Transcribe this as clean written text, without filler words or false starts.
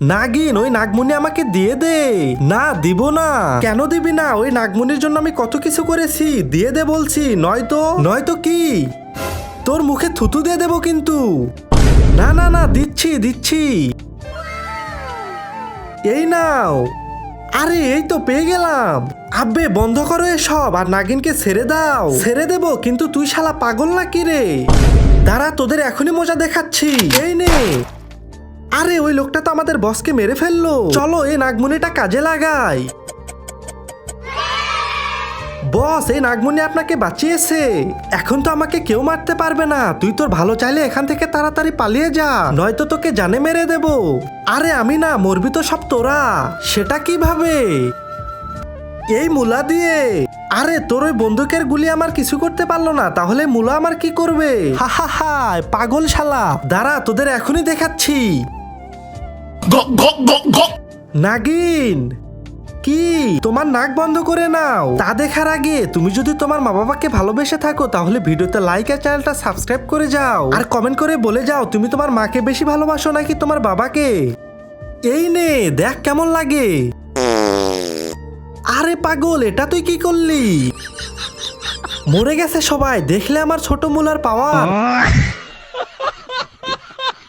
নাগিন, ওই নাগমণি আমাকে দিয়ে দে। না, দিব না। কেন দিবি না? ওই নাগমণির জন্য আমি কত কিছু করেছি। দিয়ে দে বলছি, নয়তো কি তোর মুখে থুতু দিয়ে দেবো কিন্তু। না না না, দিচ্ছি। এই নাও। আরে এই তো পেয়ে গেলাম। আব্বে বন্ধ করো এসব আর নাগিনকে ছেড়ে দাও। ছেড়ে দেবো, কিন্তু তুই শালা পাগল নাকি রে? দাঁড়া, তোদের এখনই মজা দেখাচ্ছি। এই নে। আরে ওই লোকটা তো আমাদের বসকে মেরে ফেললো। চলো এই নাগমণিটা কাজে লাগাই। বস, এই নাগমণি আপনাকে বাঁচিয়েছে। এখন তো আমাকে কেউ মারতে পারবে না। তুই তোর ভালো চাইলে এখান থেকে তাড়াতাড়ি পালিয়ে যা, নয়তো তোকে জানে মেরে দেব। আরে আমি না, মরবি তো সব তোরা। সেটা কিভাবে? এই মুলা দিয়ে। আরে তোর ওই বন্দুকের গুলি আমার কিছু করতে পারলো না, তাহলে মুলা আমার কি করবে? হা হা হা, পাগল শালা। দাঁড়া, তোদের এখনই দেখাচ্ছি। নাগিন, কি তোমার নাক বন্ধ করে নাও? তা দেখার আগে তুমি যদি তোমার মা বাবাকে ভালোবেসে থাকো তাহলে ভিডিওতে লাইক আর চ্যানেলটা সাবস্ক্রাইব করে যাও, আর কমেন্ট করে বলে যাও তুমি তোমার মাকে বেশি ভালোবাসো নাকি তোমার বাবাকে। এই নে, দেখ কেমন লাগে। আরে পাগল, এটা তুই কি করলি? মরে গেছে সবাই। দেখলে আমার ছোট মুলার পাওয়ার।